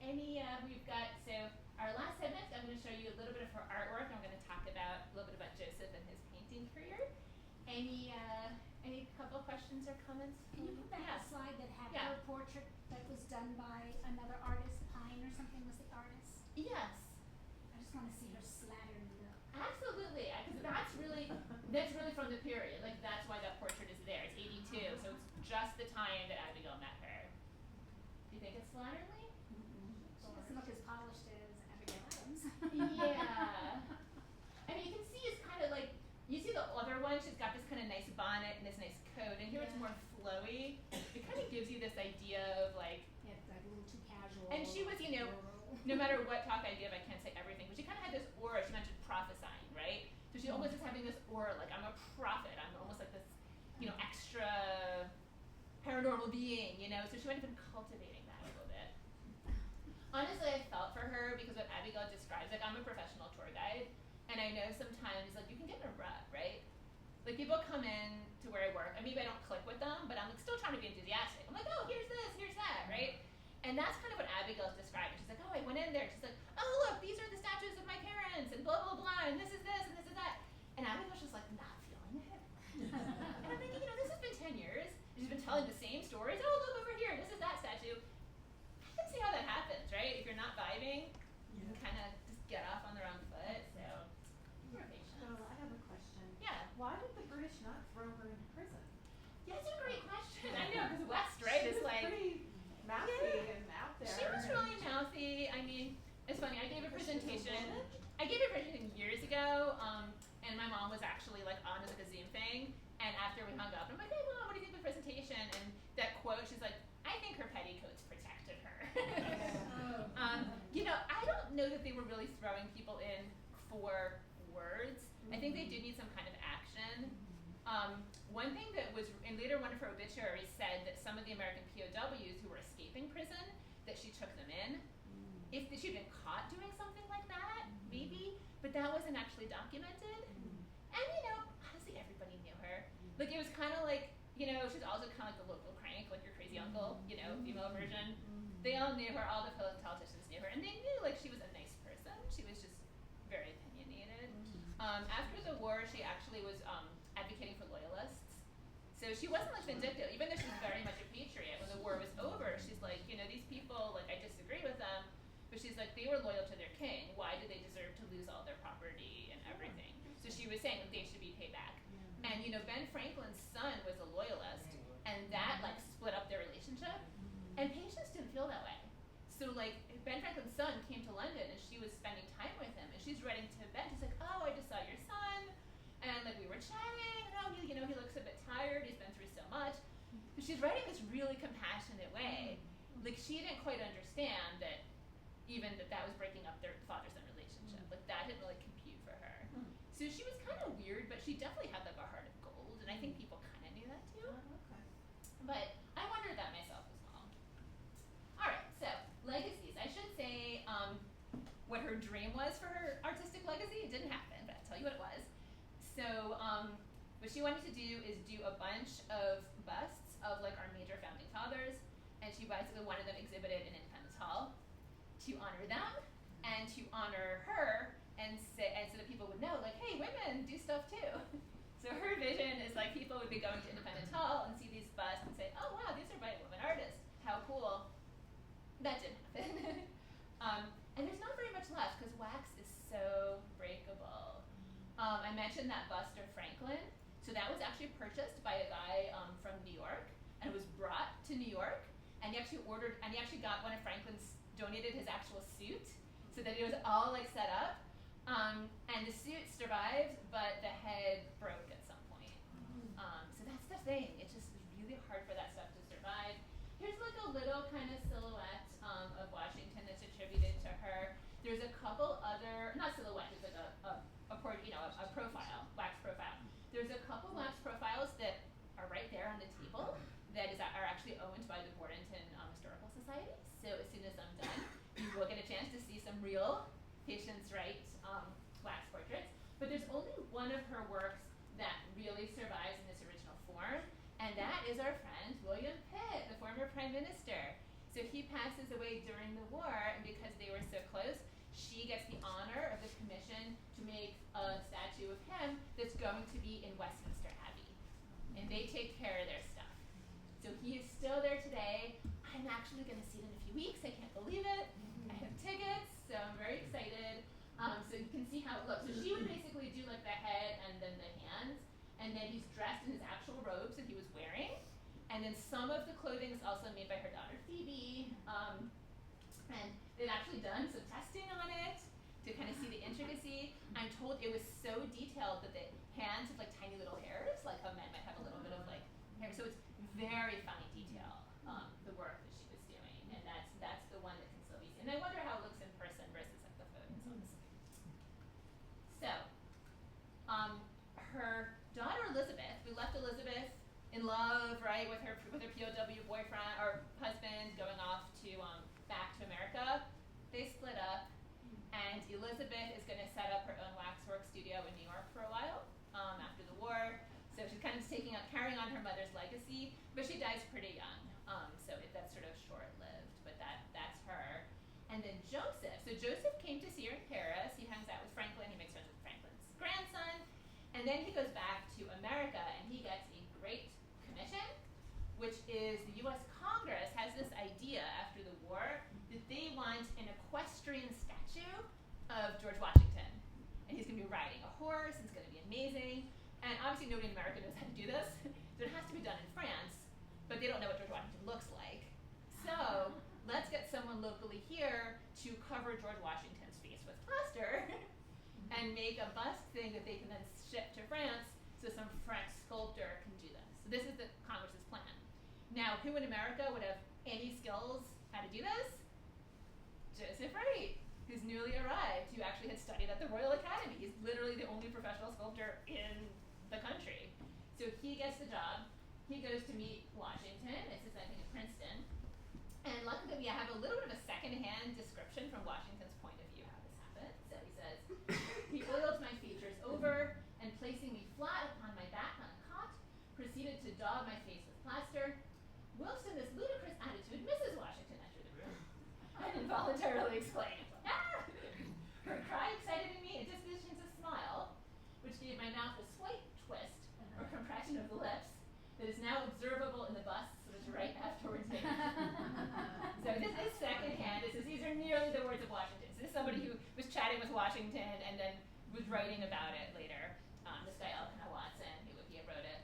And we've got, so our last segment, I'm going to show you a little bit of her artwork. I'm going to talk about a little bit about Joseph and his painting career. Any couple questions or comments? Can you put back a slide that had her portrait that was done by another artist, Pine or something was the artist? Yes. I just want to see her slattern look. Absolutely, because that's really from the period. Like, that's why that portrait is there. It's 82, so it's just the time that Abigail met her. Do you think it's slatternly? She doesn't look as polished as Abigail Adams. Yeah. I mean, you can see it's kind of like, you see the other one, she's got this kind of nice bonnet and this nice coat, and here it's more flowy. It kind of gives you this idea of like, Yeah, it's like a little too casual. and she was, no matter what talk I give, I can't say everything, but she kind of had this aura. She mentioned prophesying, right? So she almost is having this aura, like, I'm a prophet. I'm almost like this, extra paranormal being, So she might have been cultivating that a little bit. Honestly, I felt for her because what Abigail describes, like, I'm a professional tour guide, and I know sometimes, like, you can get in a rut, right? Like, people come in to where I work, and maybe I don't click with them, but I'm like, still trying to be enthusiastic. I'm like, oh, here's this, here's that, right? And that's kind of what Abigail's describing. She's like, oh, I went in there. She's like, oh, look, these are the statues of my parents, and blah, blah, blah, and this is this, and this is that. And Abigail's just like, not feeling it. And I'm thinking, this has been 10 years. She's been telling the same stories. Oh, look over here, this is that statue. I can see how that happens, right? If you're not vibing, you can kind of just get off on the wrong foot, so more patience. Joella, I have a question. Yeah. Why did the British not throw her into prison? Yeah, that's a great question. I know, because West, right, is like... pretty mouthy and out there. She was really mouthy. I mean, it's funny, I gave a presentation years ago, and my mom was actually like on like a Zoom thing, and after we hung up, I'm like, hey Mom, what do you think of the presentation? And that quote, she's like, I think her petticoats protected her. I don't know that they were really throwing people in for words. I think they did need some kind of action. One thing that was, and later one of her obituaries said that some of the American POWs who were escaping prison, that she took them in. If she'd been caught doing something like that, maybe, but that wasn't actually documented. And honestly, everybody knew her. Like, it was kind of like, she's also kind of like the local crank, like your crazy uncle, female version. They all knew her, all the politicians knew her, and they knew like she was a nice person. She was just very opinionated. After the war, she actually was advocating for loyalists. So she wasn't like vindictive, even though she was very much a patriot. When the war was over, she's like, these people, like, I disagree with them, but she's like, they were loyal to their king. Why did they deserve to lose all their property and everything? So she was saying that they should be paid back. And Ben Franklin's son was a loyalist, and that like split up their relationship. And Patience didn't feel that way. So like Ben Franklin's son came to London, and she was spending time with him, and she's writing to Ben. She's like, oh, I just saw your son, and like we were chatting, and he looks a bit tired. He's been through so much. So she's writing this really compassionate way. Like, she didn't quite understand that even that was breaking up their father-son relationship. Like, that didn't really compute for her. So she was kind of weird, but she definitely had like a heart of gold, and I think people kind of knew that too. Okay. But I wondered that myself as well. All right, so legacies. I should say what her dream was for her artistic legacy. It didn't happen, but I'll tell you what it was. So what she wanted to do is do a bunch of busts of like our major founding fathers, and she basically wanted them exhibited in Independence Hall to honor them and to honor her, and so that people would know, like, hey, women do stuff too. So her vision is like people would be going to Independence Hall and see these busts and say, oh wow, these are by a woman artist. How cool. That didn't happen. And there's not very much left because wax is so breakable. I mentioned that bust of Franklin. So that was actually purchased by a guy from New York, and it was brought to New York, and he actually got one of Franklin's, donated his actual suit. so that it was all like set up. And the suit survived, but the head broke at some point. So that's the thing. It's just really hard for that stuff to survive. Here's like a little kind of silhouette of Washington that's attributed to her. There's a couple other, not silhouette, it's like a profile, wax profile. There's a couple wax profiles that are right there on the table that are actually owned by the Bordentonian Historical Society. So as soon as I'm done, you will get a chance to see some real Patience Wright wax portraits. But there's only one of her works that really survives in this original form, and that is our friend William Pitt, the former Prime Minister. So he passes away during the war, and because they were so close, she gets the honor of the commission to make a statue of him that's going to be in Westminster Abbey. And they take care of their stuff. So he is still there today. I'm actually going to see it in a few weeks. I can't believe it. I have tickets, so I'm very excited. So you can see how it looks. So she would basically do like the head and then the hands, and then he's dressed in his actual robes that he was wearing. And then some of the clothing is also made by her daughter Phoebe. And they've actually done some testing on it to kind of see the intricacy. I'm told it was so detailed that the hands have like tiny little hairs, like how men might have a little bit of like hair. So it's very fine detail, the work that she was doing. And that's the one that can still be seen. And I wonder how it looks in person versus like the photos on the screen. So, her daughter Elizabeth, we left Elizabeth in love, right, with her POW boyfriend or husband going off to back to America. They split up, and Elizabeth is going to set up her own waxwork studio in New York for a while after the war. So she's kind of carrying on her mother's legacy, but she dies pretty young. So that's sort of short-lived, but that's her. And then Joseph. So Joseph came to see her in Paris. He hangs out with Franklin. He makes friends with Franklin's grandson. And then he goes back to America, and he gets a great commission, which is the U.S. Congress has this idea after the war that they want an equestrian statue of George Washington. And he's going to be riding a horse. It's going to be amazing. And obviously nobody in America knows how to do this. So it has to be done in France, but they don't know what George Washington looks like. So let's get someone locally here to cover George Washington's face with plaster and make a bust thing that they can then ship to France so some French sculptor can do this. So this is the Congress's plan. Now, who in America would have any skills how to do this? Joseph Wright, who's newly arrived, who actually had studied at the Royal Academy. He's literally the only professional sculptor in the country. So he gets the job. He goes to meet Washington. This is, I think, in Princeton. And luckily, we have a little bit of a second-hand description from Washington's point of view how this happened. So he says, he oiled my features over and placing me flat upon my back on a cot, proceeded to daub my face with plaster. Whilst in this ludicrous attitude, Mrs. Washington entered the room and involuntarily exclaimed, "Ah!" Her cry excited in me a disposition to smile, which gave my mouth a slight twist or compression of the lips that is now observable in the busts which Wright afterwards made. So this is secondhand. These are nearly the words of Washington. So this is somebody who was chatting with Washington and then was writing about it later. This guy Elkanah Watson, he wrote it.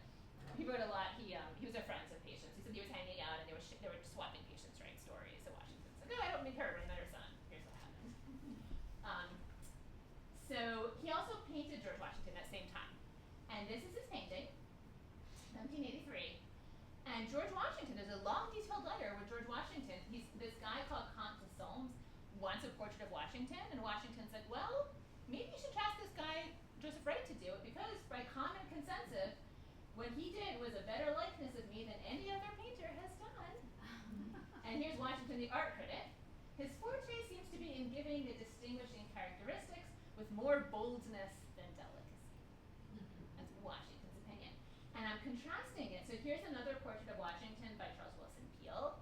He wrote a lot. He was a friend of Patience. He said he was hanging out and they were swapping Patience Wright stories. So Washington's like, "Oh, I don't make her, but I met her son. Here's what happened." So he also painted George Washington at the same time, and this is his painting, 1783. And George Washington, there's a long detailed letter with George Washington. This guy called Comte de Solms wants a portrait of Washington, and Washington's like, well, maybe you should ask this guy, Joseph Wright, to do it, because by common consensus, what he did was a better likeness of me than any other painter has done. And here's Washington, the art critic. His forte seems to be in giving the distinguishing characteristics with more boldness than delicacy. That's Washington's opinion. And I'm contrasting it. So here's another portrait of Washington by Charles Wilson Peale.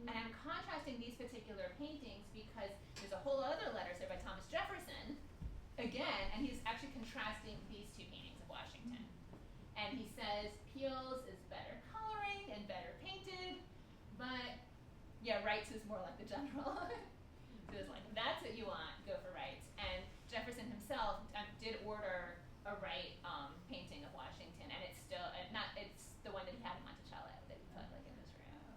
And I'm contrasting these particular paintings because there's a whole other letter there by Thomas Jefferson, again, and he's actually contrasting these two paintings of Washington. And he says Peale's is better coloring and better painted, but yeah, Wright's is more like the general. So it's like, that's what you want, go for Wright's. And Jefferson himself did order a Wright painting of Washington, and it's still it's the one that he had in Monticello that he put like in his room.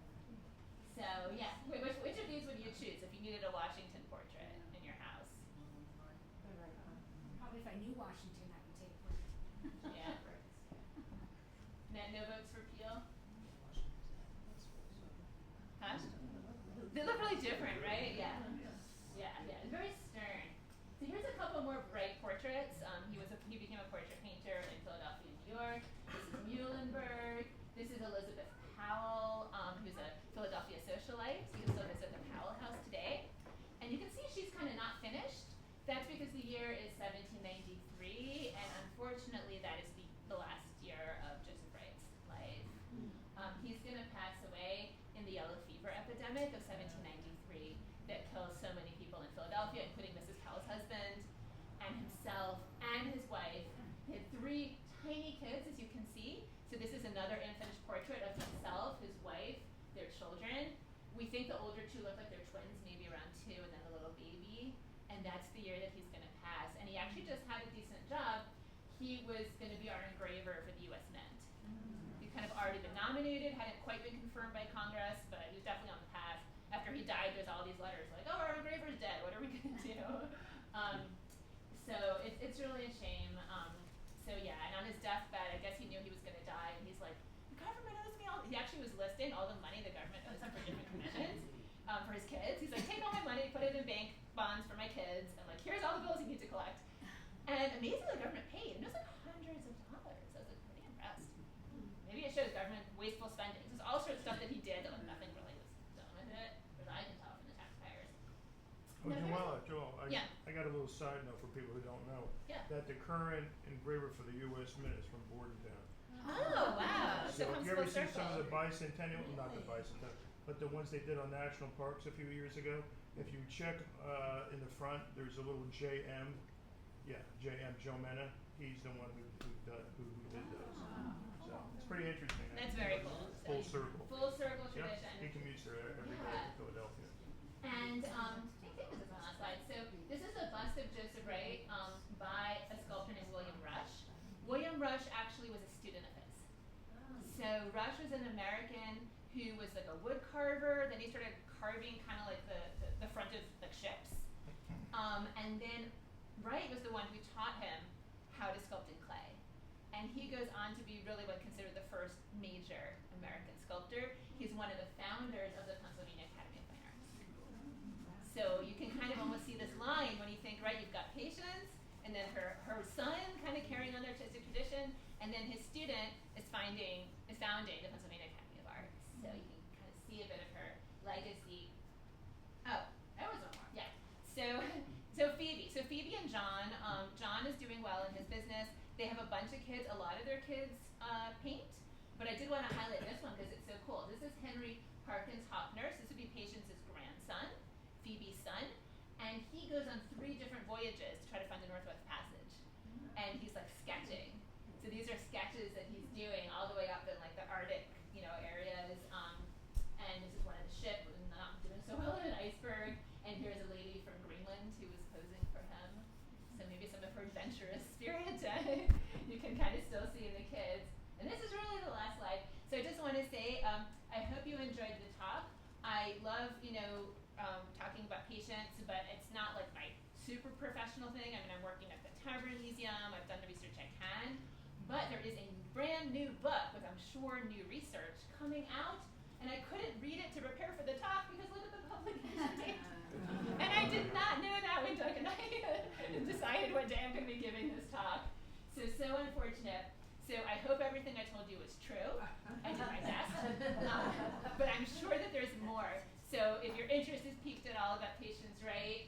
So yeah, which of these would you choose if you needed a Washington portrait in your house? Probably if I knew Washington, I would take Wright. Yeah. No votes for Peel? Huh? They look really different, right? Yeah. Yeah. Very stern. So here's a couple more Wright portraits. He became a portrait painter in Philadelphia, New York. This is Muhlenberg. This is Elizabeth Powell, who's a Philadelphia socialite. You can still visit the Powell House today. And you can see she's kind of not finished. That's because the year is 1793, and unfortunately that is the last year of Joseph Wright's life. He's going to pass away in the yellow fever epidemic of 1793 that kills so many people in Philadelphia, including Mrs. Powell's husband and himself and his wife. He had 3 tiny kids, as you can see. So this is another unfinished portrait of himself, his wife, their children. We think the older 2 look like they're twins, maybe around 2, and then a little baby. And that's the year that he's going to pass. And he actually just had a decent job. He was going to be our engraver for the U.S. Mint. He'd kind of already been nominated, hadn't quite been confirmed by Congress, but he was definitely on the path. After he died, there's all these letters like, oh, our engraver's dead. What are we going to do? So it's really a shame. So yeah, and on his deathbed, I guess he knew he was going to die, and he's like, the government owes me all. He actually was listing all the money the government owes him for different commissions for his kids. He's like, take all my money, put it in bank bonds for my kids, and like, here's all the bills you need to collect. And amazingly, the government paid, and it was like hundreds of dollars. I was like pretty impressed. Maybe it shows government wasteful spending. There's all sorts of stuff that he did that like nothing really was done with it, as I can tell from the taxpayers. Oh, Joella, Yeah. I got a little side note for people who don't know. Yeah. That the current engraver for the U.S. Mint is from Bordentonian. Oh wow! So it if comes you ever full see circle. some of the bicentennial, not the bicentennial, but the ones they did on national parks a few years ago, if you check in the front, there's a little JM. Yeah, JM, Joe Mena. He's the one who did those. So it's pretty interesting. That's very cool. Full circle. Full circle Yep. tradition. He commutes there every day Yeah. to Philadelphia. And I think this is my last slide. So this is a bust of Joseph Wright by a sculptor named William Rush. William Rush actually was a student of his. So Rush was an American who was like a wood carver. Then he started carving kind of like the front of like ships. And then Wright was the one who taught him how to sculpt in clay. And he goes on to be really what considered the first major American sculptor. He's one of the founders of the Pennsylvania Academy of Fine Arts. So you can kind of almost see this line when you think, right, you've got Patience, and then her son kind of carrying on the artistic tradition, and then his student is founding the Pennsylvania Academy of Arts. So you can kind of see a bit of her legacy. Oh, there was one more. Yeah. So Phoebe and John. John is doing well in his business. They have a bunch of kids. A lot of their kids paint, but I did want to highlight this one because it's so cool. This is Henry Parkins Hopnurse. This would be Patience's grandson, Phoebe's son, and he goes on 3 different voyages to try to find the Northwest Passage, and he's like sketching. So these are sketches that he's doing all the way up in like the Arctic, areas. And this is one of the ship not doing so well in an iceberg. And here's a lady from Greenland who was posing for him. So maybe some of her adventurous spirit you can kind of still see in the kids. And this is really the last slide. So I just want to say, I hope you enjoyed the talk. I love, talking about Patience, but it's not like my super professional thing. I mean, I'm working at the Tavern Museum. I've done the research I can. But there is a brand new book with, I'm sure, new research coming out. And I couldn't read it to prepare for the talk because look at the publication date. And I did not know that when Doug and I decided what day I'm going to be giving this talk. So unfortunate. So I hope everything I told you was true. I did my best. But I'm sure that there's more. So if your interest is piqued at all about Patience Wright,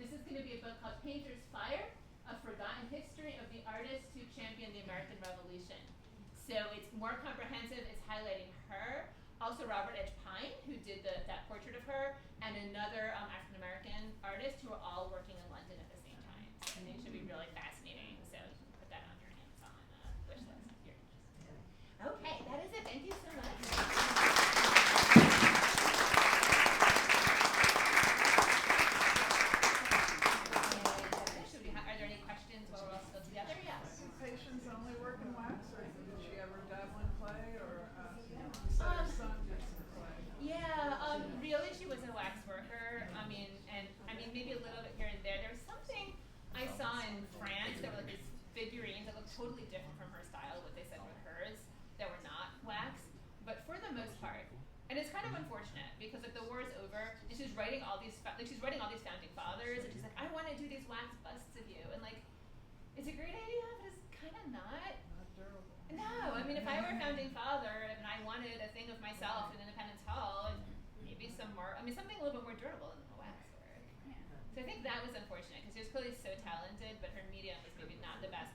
this is going to be a book called Painter's Fire, A Forgotten History of the Artists Who Championed the American Revolution. So it's more comprehensive. It's highlighting her. Also Robert Edge Pine, who did that portrait of her, and another African-American artist who are all working in London at the same time. So I think it should be really fascinating. So you can put that on your Amazon wish list if you're interested. Okay, that is it. Thank you so much. Are there any questions while we're all still together? Yes. Did Patience only work in wax, or did she ever dabble in clay, or you said her son did some clay? Yeah, really she was a wax worker. I mean, maybe a little bit here and there. There was something I saw in France loving father, and I wanted a thing of myself in Independence Hall, and maybe some more, I mean, something a little bit more durable than the wax work. Yeah. So I think that was unfortunate, because she was clearly so talented, but her medium was maybe not the best